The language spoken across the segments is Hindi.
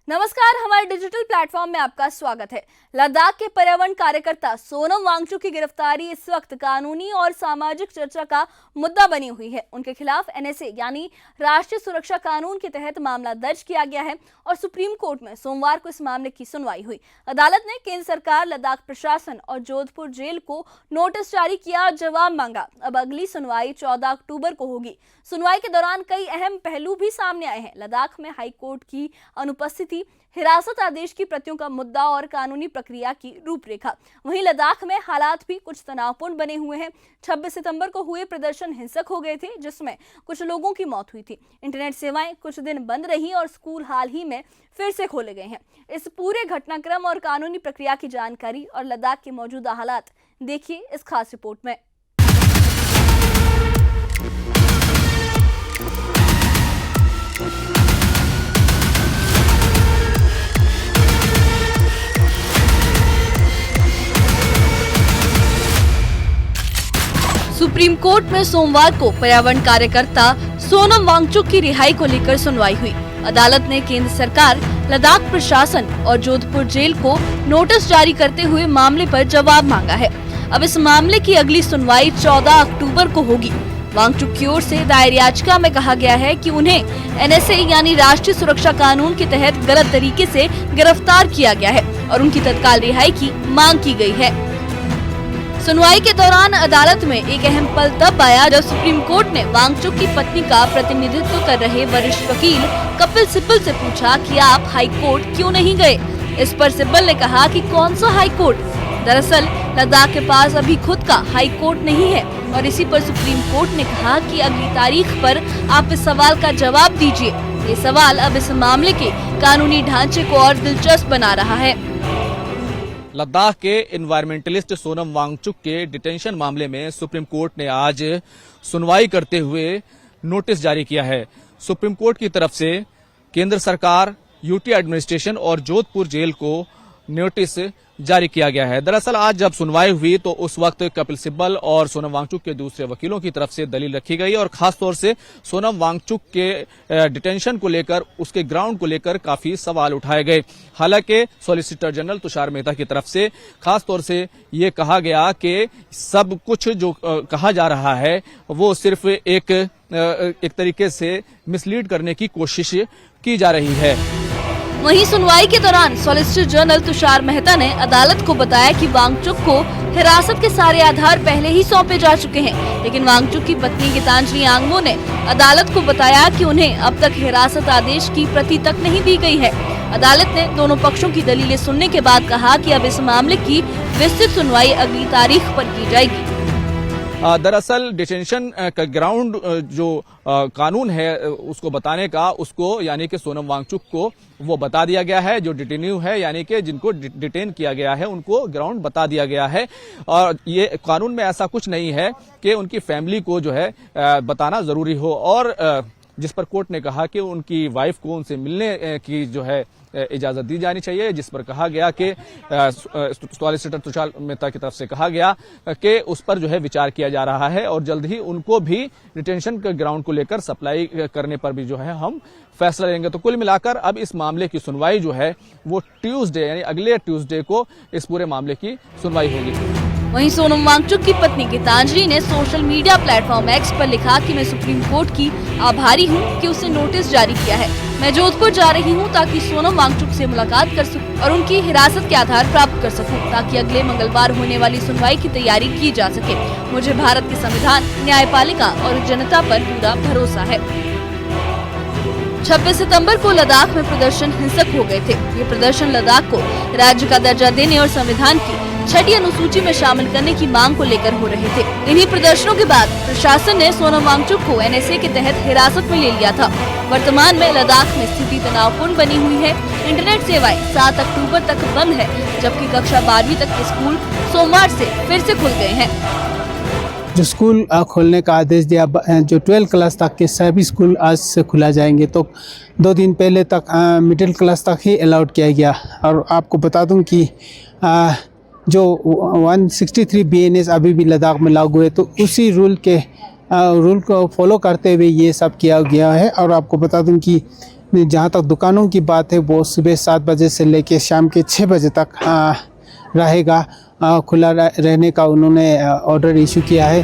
नमस्कार, हमारे डिजिटल प्लेटफॉर्म में आपका स्वागत है। लद्दाख के पर्यावरण कार्यकर्ता सोनम वांगचुक की गिरफ्तारी इस वक्त कानूनी और सामाजिक चर्चा का मुद्दा बनी हुई है। उनके खिलाफ एनएसए यानी राष्ट्रीय सुरक्षा कानून के तहत मामला दर्ज किया गया है और सुप्रीम कोर्ट में सोमवार को इस मामले की सुनवाई हुई। अदालत ने केंद्र सरकार, लद्दाख प्रशासन और जोधपुर जेल को नोटिस जारी किया और जवाब मांगा। अब अगली सुनवाई 14 अक्टूबर को होगी। सुनवाई के दौरान कई अहम पहलू भी सामने आए हैं। लद्दाख में हाईकोर्ट की अनुपस्थिति, हिरासत आदेश की प्रतियों का मुद्दा और कानूनी प्रक्रिया की रूपरेखा। वहीं लद्दाख में हालात भी कुछ तनावपूर्ण बने हुए हैं। 26 सितंबर को हुए प्रदर्शन हिंसक हो गए थे, जिसमें कुछ लोगों की मौत हुई थी। इंटरनेट सेवाएं कुछ दिन बंद रही और स्कूल हाल ही में फिर से खोले गए हैं। इस पूरे घटनाक्रम और कानूनी प्रक्रिया की जानकारी और लद्दाख के मौजूदा हालात देखिए इस खास रिपोर्ट में। सुप्रीम कोर्ट में सोमवार को पर्यावरण कार्यकर्ता सोनम वांगचुक की रिहाई को लेकर सुनवाई हुई। अदालत ने केंद्र सरकार, लद्दाख प्रशासन और जोधपुर जेल को नोटिस जारी करते हुए मामले पर जवाब मांगा है। अब इस मामले की अगली सुनवाई 14 अक्टूबर को होगी। वांगचुक की ओर से दायर याचिका में कहा गया है कि उन्हें एनएसए यानी राष्ट्रीय सुरक्षा कानून के तहत गलत तरीके से गिरफ्तार किया गया है और उनकी तत्काल रिहाई की मांग की गई है। सुनवाई के दौरान अदालत में एक अहम पल तब आया जब सुप्रीम कोर्ट ने वांगचुक की पत्नी का प्रतिनिधित्व कर रहे वरिष्ठ वकील कपिल सिब्बल से पूछा कि आप हाई कोर्ट क्यों नहीं गए। इस पर सिब्बल ने कहा कि कौन सा हाई कोर्ट। दरअसल लद्दाख के पास अभी खुद का हाई कोर्ट नहीं है और इसी पर सुप्रीम कोर्ट ने कहा कि अगली तारीख पर आप इस सवाल का जवाब दीजिए। ये सवाल अब इस मामले के कानूनी ढांचे को और दिलचस्प बना रहा है। लद्दाख के एनवायरमेंटलिस्ट सोनम वांगचुक के डिटेंशन मामले में सुप्रीम कोर्ट ने आज सुनवाई करते हुए नोटिस जारी किया है। सुप्रीम कोर्ट की तरफ से केंद्र सरकार, यूटी एडमिनिस्ट्रेशन और जोधपुर जेल को नोटिस जारी किया गया है। दरअसल आज जब सुनवाई हुई तो उस वक्त कपिल सिब्बल और सोनम वांगचुक के दूसरे वकीलों की तरफ से दलील रखी गई और खासतौर से सोनम वांगचुक के डिटेंशन को लेकर, उसके ग्राउंड को लेकर काफी सवाल उठाए गए। हालांकि सॉलिसिटर जनरल तुषार मेहता की तरफ से खासतौर से ये कहा गया कि सब कुछ जो कहा जा रहा है वो सिर्फ एक तरीके से मिसलीड करने की कोशिश की जा रही है। वहीं सुनवाई के दौरान सॉलिसिटर जनरल तुषार मेहता ने अदालत को बताया कि वांगचुक को हिरासत के सारे आधार पहले ही सौंपे जा चुके हैं, लेकिन वांगचुक की पत्नी गीतांजलि आंगमो ने अदालत को बताया कि उन्हें अब तक हिरासत आदेश की प्रति तक नहीं दी गई है। अदालत ने दोनों पक्षों की दलीलें सुनने के बाद कहा कि अब इस मामले की विस्तृत सुनवाई अगली तारीख पर की जाएगी। दरअसल डिटेंशन का ग्राउंड जो कानून है उसको बताने का, उसको यानी कि सोनम वांगचुक को वो बता दिया गया है। जो डिटेन्यू है यानी कि जिनको डिटेन किया गया है उनको ग्राउंड बता दिया गया है और ये कानून में ऐसा कुछ नहीं है कि उनकी फैमिली को जो है बताना जरूरी हो। और जिस पर कोर्ट ने कहा कि उनकी वाइफ को उनसे मिलने की जो है इजाजत दी जानी चाहिए, जिस पर कहा गया कि सॉलिसिटर तुषार मेहता की तरफ से कहा गया कि उस पर जो है विचार किया जा रहा है और जल्द ही उनको भी डिटेंशन के ग्राउंड को लेकर सप्लाई करने पर भी जो है हम फैसला लेंगे। तो कुल मिलाकर अब इस मामले की सुनवाई जो है वो ट्यूसडे यानी अगले ट्यूसडे को इस पूरे मामले की सुनवाई होगी। वहीं सोनम वांगचुक की पत्नी गीतांजलि ने सोशल मीडिया प्लेटफॉर्म एक्स पर लिखा कि मैं सुप्रीम कोर्ट की आभारी हूं कि उसने नोटिस जारी किया है। मैं जोधपुर जा रही हूं ताकि सोनम वांगचुक से मुलाकात कर सकूं और उनकी हिरासत के आधार प्राप्त कर सकूं ताकि अगले मंगलवार होने वाली सुनवाई की तैयारी की जा सके। मुझे भारत के संविधान, न्यायपालिका और जनता पर पूरा भरोसा है। 26 सितंबर को लद्दाख में प्रदर्शन हिंसक हो गए थे। ये प्रदर्शन लद्दाख को राज्य का दर्जा देने और संविधान की 6ठी अनुसूची में शामिल करने की मांग को लेकर हो रहे थे। इन्हीं प्रदर्शनों के बाद प्रशासन ने सोनम वांगचुक को एनएसए के तहत हिरासत में ले लिया था। वर्तमान में लद्दाख में स्थिति तनावपूर्ण बनी हुई है। इंटरनेट सेवाएं 7 अक्टूबर तक बंद है, जबकि कक्षा 12वीं तक के स्कूल सोमवार से फिर से खुल गए हैं। जो स्कूल खोलने का आदेश दिया, जो 12 क्लास तक के सभी स्कूल आज से खुला जाएंगे, तो 2 दिन पहले तक मिडिल क्लास तक ही अलाउड किया गया। और आपको बता दूं कि जो 163 BNS अभी भी लद्दाख में लागू है, तो उसी रूल को फॉलो करते हुए ये सब किया गया है। और आपको बता दूं कि जहाँ तक दुकानों की बात है वो सुबह 7 बजे से लेकर शाम के 6 बजे तक रहेगा, खुला रहने का उन्होंने ऑर्डर इशू किया है।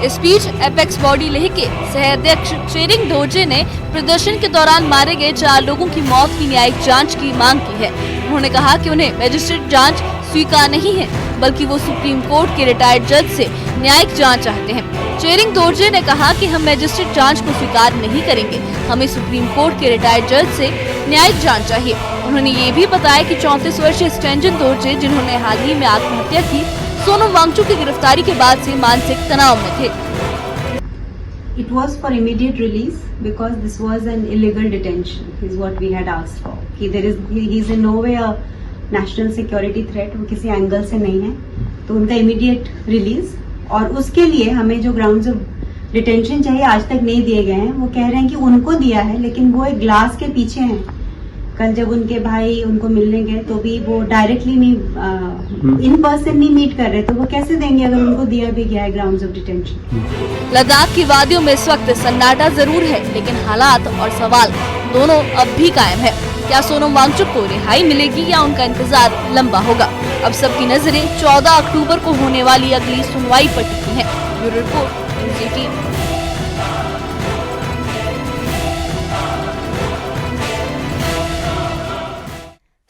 इस बीच एपेक्स बॉडी लेह के सह अध्यक्ष चेरिंग दोरजे ने प्रदर्शन के दौरान मारे गए 4 लोगों की मौत की न्यायिक जांच की मांग की है। उन्होंने कहा कि उन्हें मजिस्ट्रेट जांच स्वीकार नहीं है, बल्कि वो सुप्रीम कोर्ट के रिटायर्ड जज से न्यायिक जांच चाहते हैं। चेरिंग दोरजे ने कहा कि हम मजिस्ट्रेट जांच को स्वीकार नहीं करेंगे, हमें सुप्रीम कोर्ट के रिटायर्ड जज से न्यायिक जांच चाहिए। उन्होंने ये भी बताया कि 34 वर्षीय स्टेंजन दोरजे, जिन्होंने हाल ही में आत्महत्या की, सोनम वांगचुक की गिरफ्तारी के बाद से मानसिक तनाव में थे। It was for immediate release because this was an illegal detention, is what we had asked for. He is in no way a national security threat, वो किसी एंगल से नहीं है, तो उनका immediate release। और उसके लिए हमें जो grounds of detention चाहिए आज तक नहीं दिए गए हैं। वो कह रहे हैं कि उनको दिया है, लेकिन वो एक ग्लास के पीछे हैं। कल जब उनके भाई उनको मिलने गए तो भी वो डायरेक्टली नहीं इन पर्सन नहीं मीट कर रहे, तो वो कैसे देंगे अगर उनको दिया भी गया है ग्राउंड्स ऑफ डिटेंशन। लद्दाख की वादियों में इस वक्त सन्नाटा जरूर है, लेकिन हालात और सवाल दोनों अब भी कायम है। क्या सोनम वांगचुक को रिहाई मिलेगी या उनका इंतजार लंबा होगा? अब सबकी नजरें 14 अक्टूबर को होने वाली अगली सुनवाई पर टिकी हैं। Bureau report, news 18।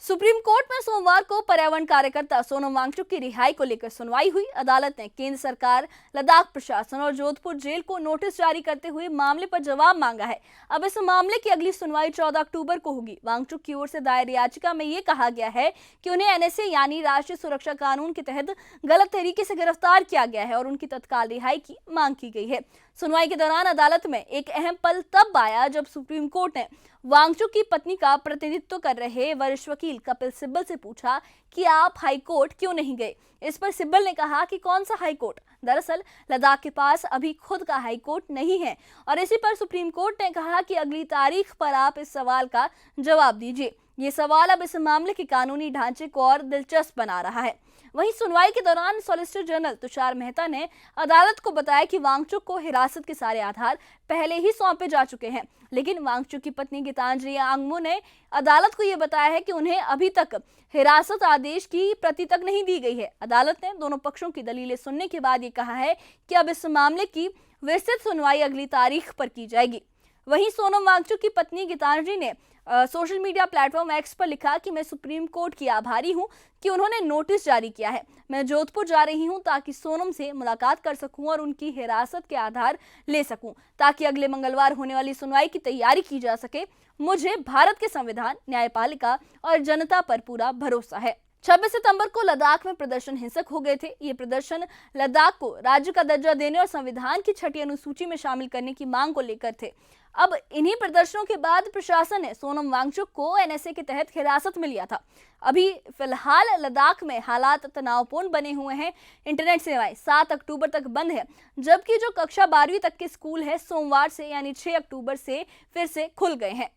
Supreme court में सोमवार को पर्यावरण कार्यकर्ता सोनम वांगचुक की रिहाई को लेकर सुनवाई हुई। अदालत ने केंद्र सरकार, लद्दाख प्रशासन और जोधपुर जेल को नोटिस जारी करते हुए मामले पर जवाब मांगा है। अब इस मामले की अगली सुनवाई 14 अक्टूबर को होगी। वांगचुक की ओर से दायर याचिका में ये कहा गया है कि उन्हें एनएसए यानी राष्ट्रीय सुरक्षा कानून के तहत गलत तरीके से गिरफ्तार किया गया है और उनकी तत्काल रिहाई की मांग की गई है। सुनवाई के दौरान अदालत में एक अहम पल तब आया जब सुप्रीम कोर्ट ने वांगचुक की पत्नी का प्रतिनिधित्व कर रहे वरिष्ठ वकील कपिल सिब्बल से पूछा कि आप हाई कोर्ट क्यों नहीं गए। इस पर सिब्बल ने कहा कि कौन सा हाई कोर्ट? दरअसल लद्दाख के पास अभी खुद का हाई कोर्ट नहीं है और इसी पर सुप्रीम कोर्ट ने कहा कि अगली तारीख पर आप इस सवाल का जवाब दीजिए। ये सवाल अब इस मामले के कानूनी ढांचे को और दिलचस्प बना रहा है। वहीं सुनवाई के दौरान सॉलिसिटर जनरल तुषार मेहता ने अदालत को बताया कि वांगचुक को हिरासत के सारे आधार पहले ही सौंपे जा चुके हैं, लेकिन वांगचुक की पत्नी गीतांजलि आंगमो ने अदालत को यह बताया है कि उन्हें अभी तक हिरासत आदेश की प्रति तक नहीं दी गई है। अदालत ने दोनों पक्षों की दलीलें सुनने के बाद ये कहा है कि अब इस मामले की विस्तृत सुनवाई अगली तारीख पर की जाएगी। वहीं सोनम वांगचुक की पत्नी गीतांजलि ने सोशल मीडिया प्लेटफॉर्म एक्स पर लिखा कि मैं सुप्रीम कोर्ट की आभारी हूं कि उन्होंने नोटिस जारी किया है। मैं जोधपुर जा रही हूं ताकि सोनम से मुलाकात कर सकूं और उनकी हिरासत के आधार ले सकूं, ताकि अगले मंगलवार होने वाली सुनवाई की तैयारी की जा सके। मुझे भारत के संविधान, न्यायपालिका और जनता पर पूरा भरोसा है। 26 सितंबर को लद्दाख में प्रदर्शन हिंसक हो गए थे। ये प्रदर्शन लद्दाख को राज्य का दर्जा देने और संविधान की 6ठी अनुसूची में शामिल करने की मांग को लेकर थे। अब इन्हीं प्रदर्शनों के बाद प्रशासन ने सोनम वांगचुक को एनएसए के तहत हिरासत में लिया था। अभी फिलहाल लद्दाख में हालात तनावपूर्ण बने हुए हैं। इंटरनेट सेवाएं 7 अक्टूबर तक बंद है, जबकि जो कक्षा 12वीं तक के स्कूल है सोमवार से यानी 6 अक्टूबर से फिर से खुल गए हैं।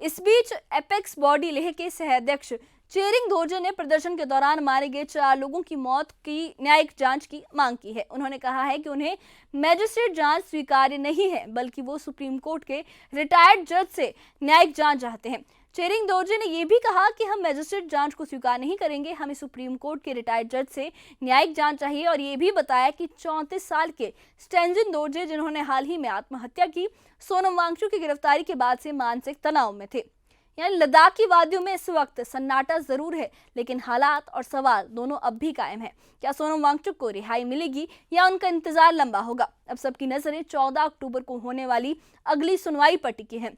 इस बीच एपेक्स बॉडी लेह के सह अध्यक्ष चेरिंग दोरजे ने प्रदर्शन के दौरान मारे गए 4 लोगों की मौत की न्यायिक जांच की मांग की है। उन्होंने कहा है कि उन्हें मैजिस्ट्रेट जांच स्वीकार्य नहीं है, बल्कि वो सुप्रीम कोर्ट के रिटायर्ड जज से न्यायिक जांच चाहते हैं। चेरिंग दोरजे ने यह भी कहा कि हम मैजिस्ट्रेट जांच को स्वीकार नहीं करेंगे, हमें सुप्रीम कोर्ट के रिटायर्ड जज से न्यायिक जांच चाहिए और ये भी बताया कि 34 साल के स्टेंजन दोरजे, जिन्होंने हाल ही में आत्महत्या की, सोनम वांगचुक की गिरफ्तारी के बाद से मानसिक तनाव में थे। यानी लद्दाख की वादियों में इस वक्त सन्नाटा जरूर है, लेकिन हालात और सवाल दोनों अब भी कायम है। क्या सोनम वांगचुक को रिहाई मिलेगी या उनका इंतजार लंबा होगा? अब सबकी नजरें 14 अक्टूबर को होने वाली अगली सुनवाई पर टिकी हैं।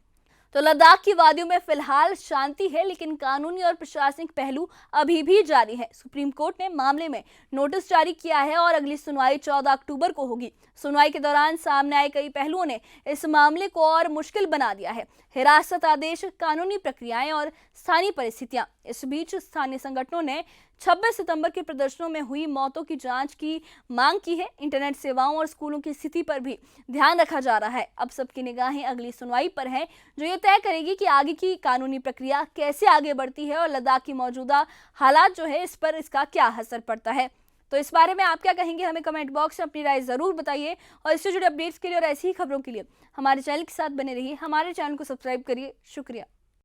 तो लद्दाख की वादियों में फिलहाल शांति है, लेकिन कानूनी और प्रशासनिक पहलू अभी भी जारी है। सुप्रीम कोर्ट ने मामले में नोटिस जारी किया है और अगली सुनवाई 14 अक्टूबर को होगी। सुनवाई के दौरान सामने आए कई पहलुओं ने इस मामले को और मुश्किल बना दिया है। हिरासत आदेश, कानूनी प्रक्रियाएं और स्थानीय परिस्थितियां। इस बीच स्थानीय संगठनों ने 26 सितंबर के प्रदर्शनों में हुई मौतों की जांच की मांग की है। इंटरनेट सेवाओं और स्कूलों की स्थिति पर भी ध्यान रखा जा रहा है। अब सबकी निगाहें अगली सुनवाई पर हैं, जो ये तय करेगी कि आगे की कानूनी प्रक्रिया कैसे आगे बढ़ती है और लद्दाख की मौजूदा हालात जो है इस पर इसका क्या असर पड़ता है। तो इस बारे में आप क्या कहेंगे, हमें कमेंट बॉक्स में अपनी राय जरूर बताइए। और इससे जुड़े अपडेट्स के लिए और ऐसी ही खबरों के लिए हमारे चैनल के साथ बने रहिए, हमारे चैनल को सब्सक्राइब करिए। शुक्रिया।